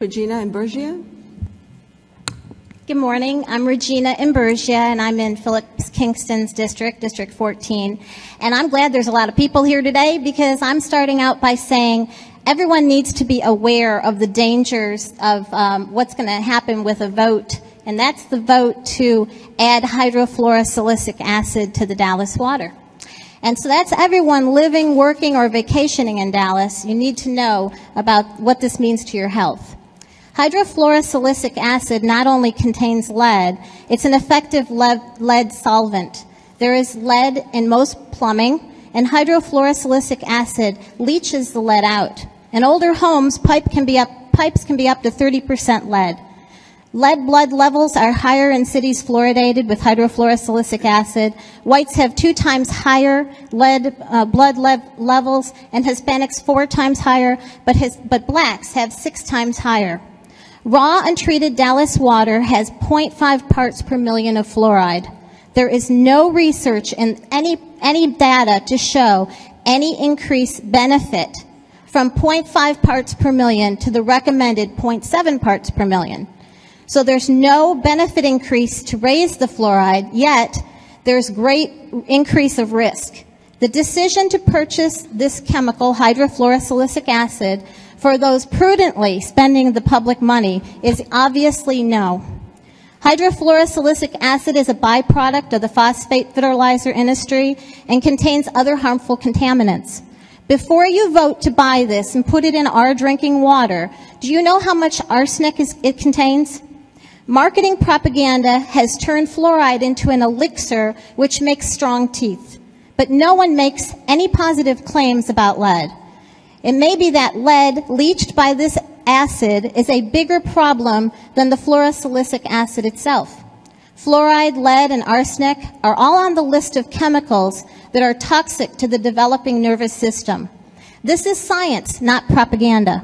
Regina Imburgia. Good morning. I'm Regina Imburgia, and I'm in Phillips Kingston's district, District 14. And I'm glad there's a lot of people here today because I'm starting out by saying everyone needs to be aware of the dangers of what's going to happen with a vote, and that's the vote to add hydrofluorosilicic acid to the Dallas water. And so that's everyone living, working, or vacationing in Dallas. You need to know about what this means to your health. Hydrofluorosilicic acid not only contains lead, it's an effective lead solvent. There is lead in most plumbing, and hydrofluorosilicic acid leaches the lead out. In older homes, pipes can be up to 30% lead. Lead blood levels are higher in cities fluoridated with hydrofluorosilicic acid. Whites have 2 times higher lead blood levels, and Hispanics 4 times higher, but blacks have 6 times higher. Raw untreated Dallas water has 0.5 parts per million of fluoride. There is no research in any data to show any increased benefit from 0.5 parts per million to the recommended 0.7 parts per million. So there's no benefit increase to raise the fluoride, yet there's great increase of risk. The decision to purchase this chemical, hydrofluorosilicic acid, for those prudently spending the public money is obviously no. Hydrofluorosilicic acid is a byproduct of the phosphate fertilizer industry and contains other harmful contaminants. Before you vote to buy this and put it in our drinking water, do you know how much arsenic it contains? Marketing propaganda has turned fluoride into an elixir which makes strong teeth, but no one makes any positive claims about lead. It may be that lead leached by this acid is a bigger problem than the fluorosilicic acid itself. Fluoride, lead, and arsenic are all on the list of chemicals that are toxic to the developing nervous system. This is science, not propaganda.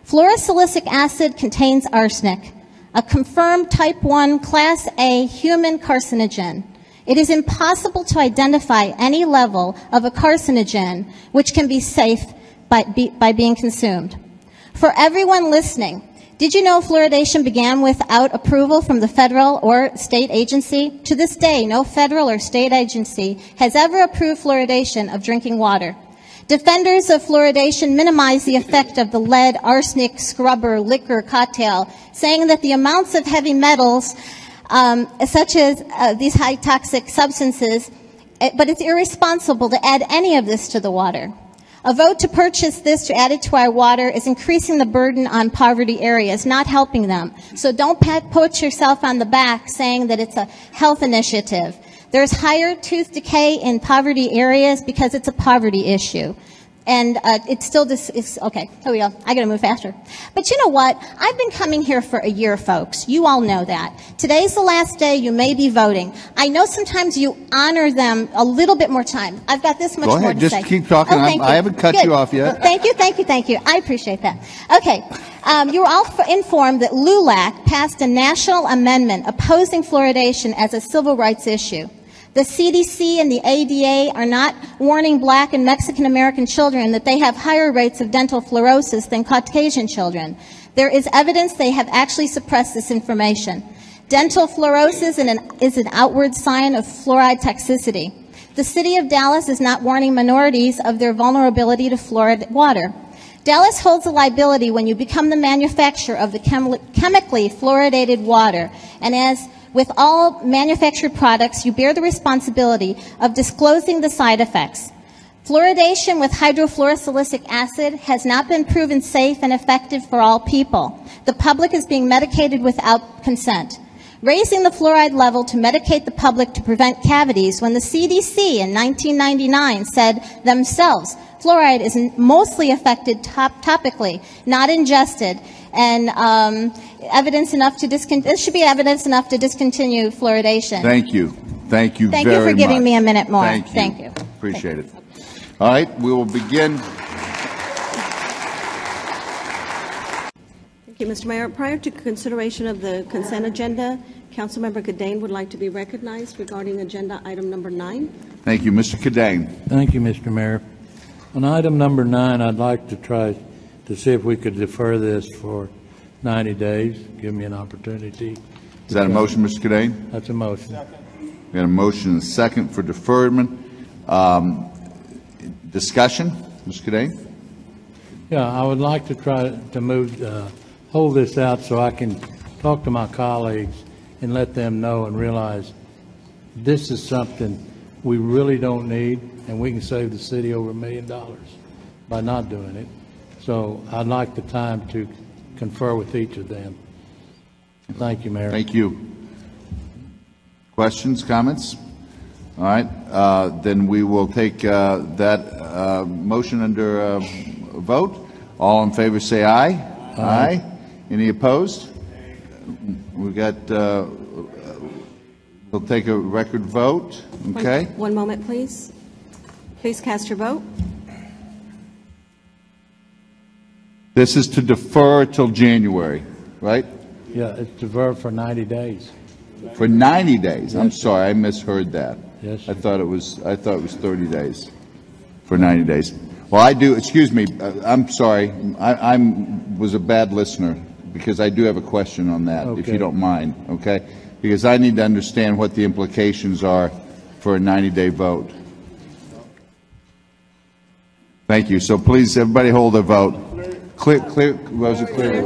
Fluorosilicic acid contains arsenic, a confirmed type 1 class A human carcinogen. It is impossible to identify any level of a carcinogen which can be safe by being consumed. For everyone listening, did you know fluoridation began without approval from the federal or state agency? To this day, no federal or state agency has ever approved fluoridation of drinking water. Defenders of fluoridation minimize the effect of the lead, arsenic, scrubber, liquor cocktail, saying that the amounts of heavy metals, such as these high toxic substances, but it's irresponsible to add any of this to the water. A vote to purchase this to add it to our water is increasing the burden on poverty areas, not helping them. So don't pat yourself on the back saying that it's a health initiative. There's higher tooth decay in poverty areas because it's a poverty issue. And it's still okay, here we go. I gotta move faster. But you know what? I've been coming here for a year, folks. You all know that. Today's the last day you may be voting. I know sometimes you honor them a little bit more time. I've got this much more to say. Go ahead, just keep talking. I haven't cut you off yet. Well, thank you. I appreciate that. Okay. You were all informed that LULAC passed a national amendment opposing fluoridation as a civil rights issue. The CDC and the ADA are not warning Black and Mexican American children that they have higher rates of dental fluorosis than Caucasian children. There is evidence they have actually suppressed this information. Dental fluorosis is an outward sign of fluoride toxicity. The city of Dallas is not warning minorities of their vulnerability to fluoride water. Dallas holds a liability when you become the manufacturer of the chemically fluoridated water, and as with all manufactured products, you bear the responsibility of disclosing the side effects. Fluoridation with hydrofluorosilicic acid has not been proven safe and effective for all people. The public is being medicated without consent. Raising the fluoride level to medicate the public to prevent cavities when the CDC in 1999 said themselves fluoride is mostly affected topically, not ingested, and evidence enough to this should be evidence enough to discontinue fluoridation. Thank you. Thank you very much. Thank you for giving me a minute more. Thank you. Appreciate it. All right, we will begin. Thank you, Mr. Mayor. Prior to consideration of the consent agenda, Councilmember Cadane would like to be recognized regarding agenda item number 9. Thank you, Mr. Cadane. Thank you, Mr. Mayor. On item number 9, I'd like to try to see if we could defer this for 90 days. Give me an opportunity. Is that a motion, Mr. Cadane? That's a motion. We got a motion and a second for deferment. Discussion, Mr. Cadane? Yeah, I would like to try to hold this out so I can talk to my colleagues and let them know and realize this is something we really don't need, and we can save the city over $1 million by not doing it. So I'd like the time to confer with each of them. Thank you, Mayor. Thank you. Questions, comments? All right, then we will take that motion under a vote. All in favor say aye. Aye. Any opposed? We got, we'll take a record vote. Okay. One moment, please. Please cast your vote. This is to defer till January, right? Yeah, it's deferred for 90 days. For 90 days. I'm sorry, I misheard that. Yes, I thought it was 30 days. For 90 days. Well, I do. Excuse me. I'm sorry. I was a bad listener because I do have a question on that, if you don't mind. Okay, because I need to understand what the implications are for a 90-day vote. Thank you. So please, everybody, hold their vote. Clear, Rosa, clear.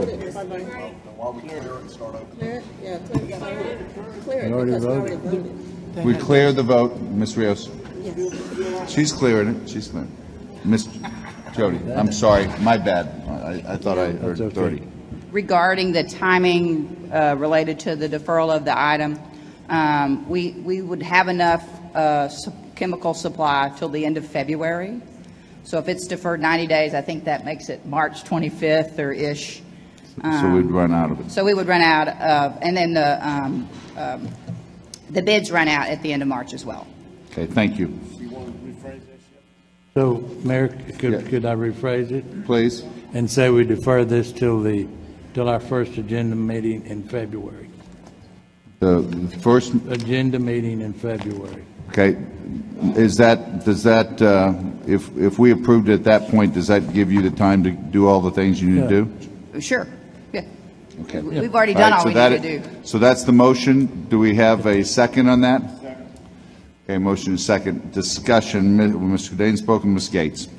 We clear the vote, Ms. Rios. Yes. She's clearing it. She's clearing it. Ms. Jody, I'm sorry. My bad. I thought I heard 30. Regarding the timing related to the deferral of the item, we would have enough chemical supply till the end of February. So if it's deferred 90 days, I think that makes it March 25th or ish. So we'd run out of it. So we would run out of, and then the bids run out at the end of March as well. Okay, thank you. So, Mayor, could I rephrase it? Please. And say we defer this till our first agenda meeting in February. The first agenda meeting in February. Okay. Does that if we approved it at that point, does that give you the time to do all the things you need to do? Sure. Yeah. Okay. We've already done all we need to do. So that's the motion. Do we have a second on that? Second. Okay, motion is second. Discussion. Mr. Cadane spoken. Ms. Gates.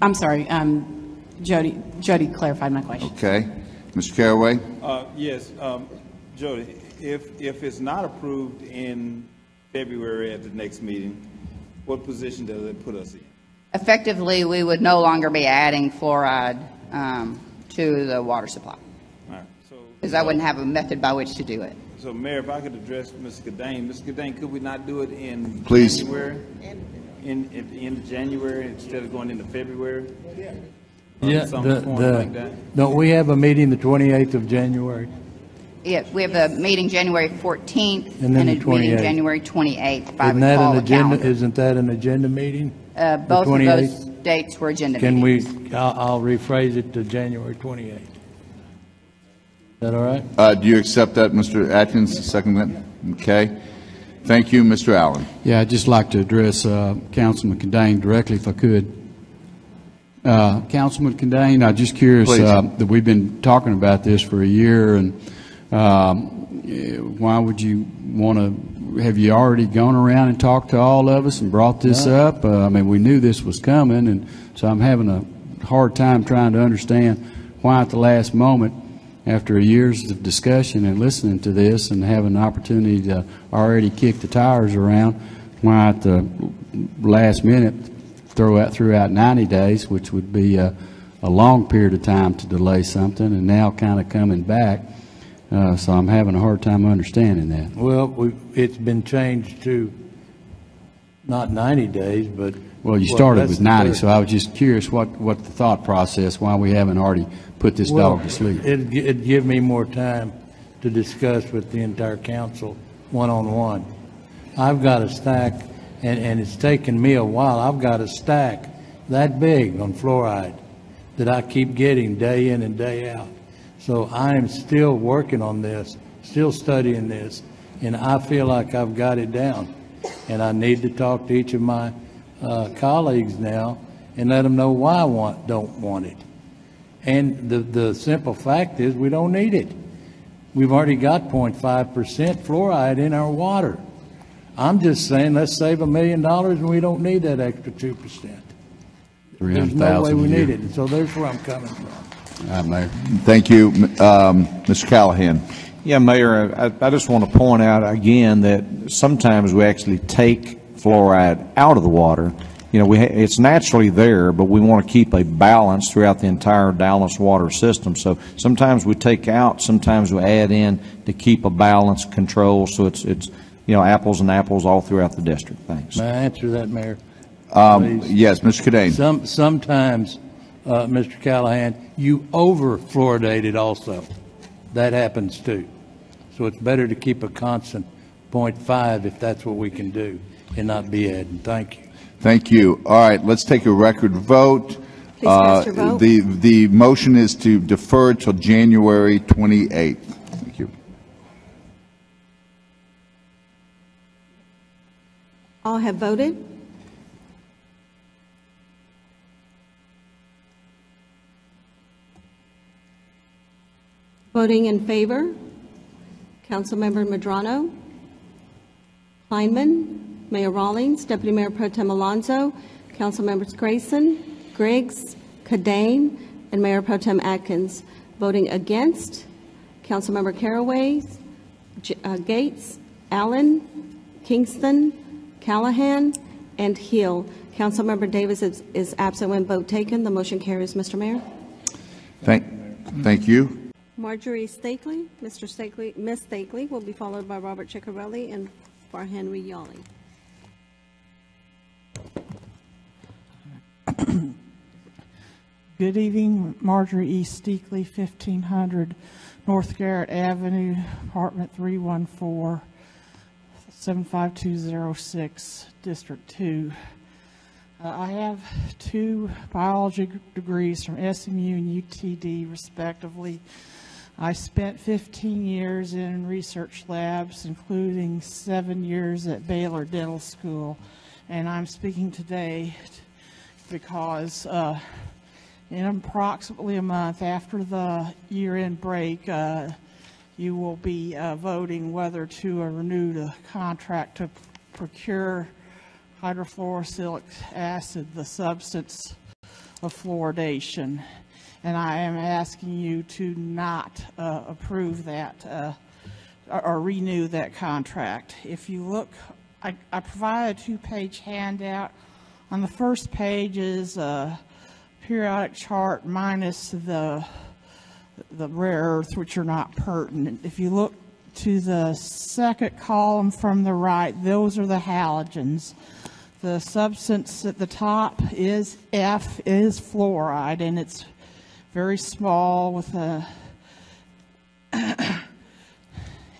I'm sorry. Jody clarified my question. Okay. Mr. Caraway? Yes. Jody, if it's not approved in February at the next meeting, what position does it put us in? Effectively, we would no longer be adding fluoride to the water supply. All right. So because I wouldn't have a method by which to do it. So, Mayor, if I could address Mr. Cadane. Mr. Cadane, could we not do it in Please. January? At the end of January instead of going into February? Yeah. Like that? Don't we have a meeting the 28th of January? Yeah, we have a meeting January 14th and then a meeting 28th. January 28th. If I Isn't that recall an the agenda? calendar. Isn't that an agenda meeting? Both of those dates were agenda Can meetings. I'll rephrase it to January 28th. Is that all right? Do you accept that, Mr. Atkins? Second that? Okay. Thank you, Mr. Allen. Yeah, I'd just like to address Councilman Cadane directly, if I could. Councilman Cadane, I'm just curious that we've been talking about this for a year, and why would you want to? Have you already gone around and talked to all of us and brought this up? I mean, we knew this was coming, and so I'm having a hard time trying to understand why at the last moment, after years of discussion and listening to this and having an opportunity to already kick the tires around, why at the last minute throw out 90 days, which would be a long period of time to delay something, and now kind of coming back. So I'm having a hard time understanding that. Well, it's been changed to not 90 days, but... Well, you started with 90, so I was just curious what the thought process, why we haven't already put this dog to sleep. It'd give me more time to discuss with the entire council one-on-one. I've got a stack, and it's taken me a while. I've got a stack that big on fluoride that I keep getting day in and day out. So I am still working on this, still studying this, and I feel like I've got it down. And I need to talk to each of my colleagues now and let them know why I don't want it. And the simple fact is we don't need it. We've already got 0.5% fluoride in our water. I'm just saying let's save $1 million and we don't need that extra 2%. There's no way we need it. And so there's where I'm coming from. Mayor. Thank you. Mr. Callahan. Yeah, Mayor, I just want to point out again that sometimes we actually take fluoride out of the water. You know, it's naturally there, but we want to keep a balance throughout the entire Dallas water system. So sometimes we take out, sometimes we add in to keep a balance control. So it's apples and apples all throughout the district. Thanks. May I answer that, Mayor? Yes, Mr. Cadane. Sometimes, Mr. Callahan, you over-fluoridate it also. That happens too. So it's better to keep a constant 0.5 if that's what we can do and not be adding. Thank you. Thank you. All right, let's take a record vote. Please cast your vote. The motion is to defer till January 28th. Thank you. All have voted. Voting in favor, Councilmember Medrano, Kleinman, Mayor Rawlings, Deputy Mayor Pro Tem Alonso, Councilmembers Grayson, Griggs, Cadane, and Mayor Pro Tem Atkins. Voting against, Councilmember Caraway, Gates, Allen, Kingston, Callahan, and Hill. Councilmember Davis is absent when vote taken. The motion carries, Mr. Mayor. Thank you. Marjorie Steakley, Ms. Steakley will be followed by Robert Ciccarelli and Henry Yawley. Good evening, Marjorie E. Steakley, 1500 North Garrett Avenue, apartment 314, 75206, District 2. I have 2 biology degrees from SMU and UTD, respectively. I spent 15 years in research labs, including 7 years at Baylor Dental School. And I'm speaking today because in approximately a month after the year-end break, you will be voting whether to renew the contract to procure hydrofluorosilicic acid, the substance of fluoridation. And I am asking you to not approve that or renew that contract. If you look, I provided a 2-page handout. On the first page is a periodic chart minus the rare earths, which are not pertinent. If you look to the second column from the right, those are the halogens. The substance at the top is fluoride, and it's very small with a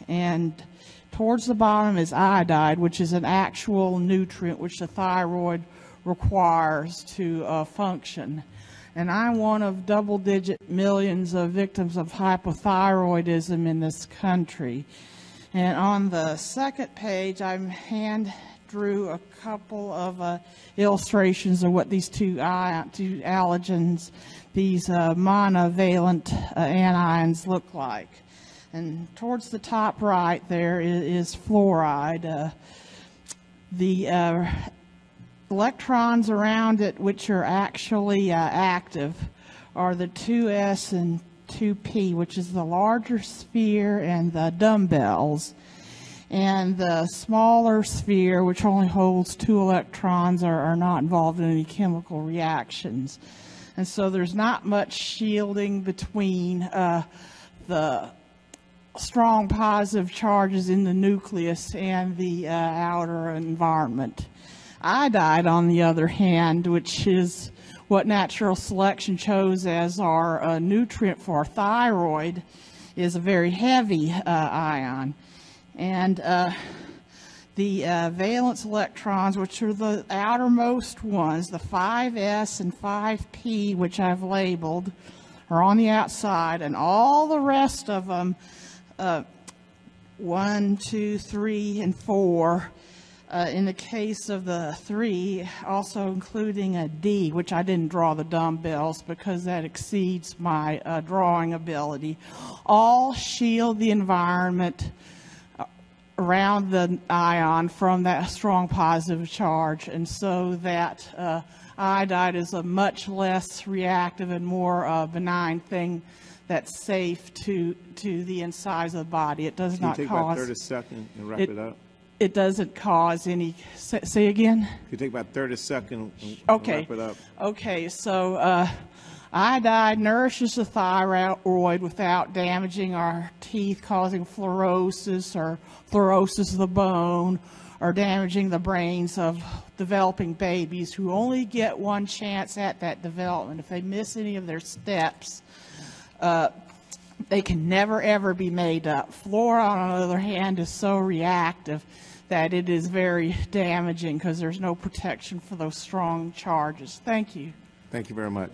and towards the bottom is iodide, which is an actual nutrient which the thyroid requires to function. And I'm one of double-digit millions of victims of hypothyroidism in this country. And on the second page, I hand drew a couple of illustrations of what these two halogens, these monovalent anions, look like. And towards the top right there is fluoride. The electrons around it, which are actually active, are the 2s and 2p, which is the larger sphere and the dumbbells. And the smaller sphere, which only holds 2 electrons, are not involved in any chemical reactions. And so there's not much shielding between the strong positive charges in the nucleus and the outer environment. Iodide, on the other hand, which is what natural selection chose as our nutrient for our thyroid, is a very heavy ion. And the valence electrons, which are the outermost ones, the 5s and 5p, which I've labeled, are on the outside, and all the rest of them, 1, 2, 3, and 4, In the case of the 3, also including a D, which I didn't draw the dumbbells because that exceeds my drawing ability, all shield the environment around the ion from that strong positive charge, and so that iodide is a much less reactive and more benign thing that's safe to the insides of the body. It does not cause... Can you take about 30 seconds and wrap it up? It doesn't cause any, say again? Can you take about 30 seconds and Okay. wrap it up? Okay, so iodide nourishes the thyroid without damaging our teeth, causing fluorosis or fluorosis of the bone, or damaging the brains of developing babies who only get one chance at that development. If they miss any of their steps, they can never, ever be made up. Fluoride, on the other hand, is so reactive that it is very damaging because there's no protection for those strong charges. Thank you. Thank you very much.